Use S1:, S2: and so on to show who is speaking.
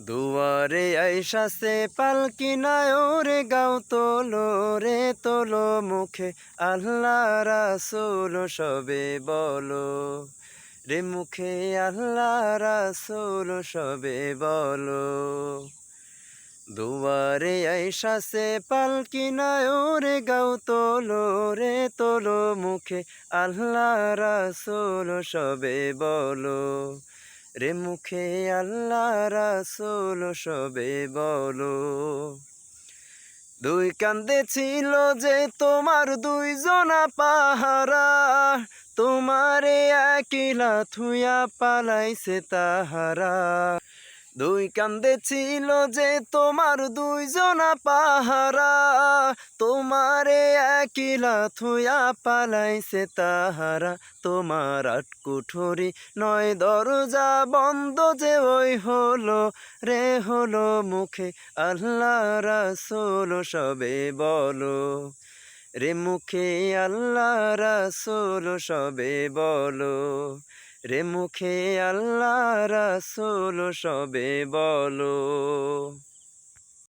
S1: দুয়ারে আইসাছে পালকি নায়রে গাও তোলো রে তোলো মুখে আল্লাহ রাসূল সবে বলো রে মুখে আল্লাহ রাসূল সবে বলো। দুয়ারে আইসাছে পালকি নায়রে গাও তোলো রে তোলো মুখে আল্লাহ রাসূল সবে বলো রে মুখে আল্লাহ রাসূল সবে বলো। দুই কান্দে ছিল যে তোমার দুইজনা পাহারা, তোমারে একলা থুইয়া পালাইছে তাহারা। দুই কান্দে ছিল যে তোমার দুইজনা পাহারা, তোমারে একলা থুইয়া পালাইছে তাহারা। তোমার আট কুঠুরি নয় দরজা বন্ধ যে ওই হলো রে হলো মুখে আল্লাহ রাসূল সবে বলো রে মুখে আল্লাহ রাসূল সবে বলো রে মুখে আল্লাহ রাসূল সবে বলো।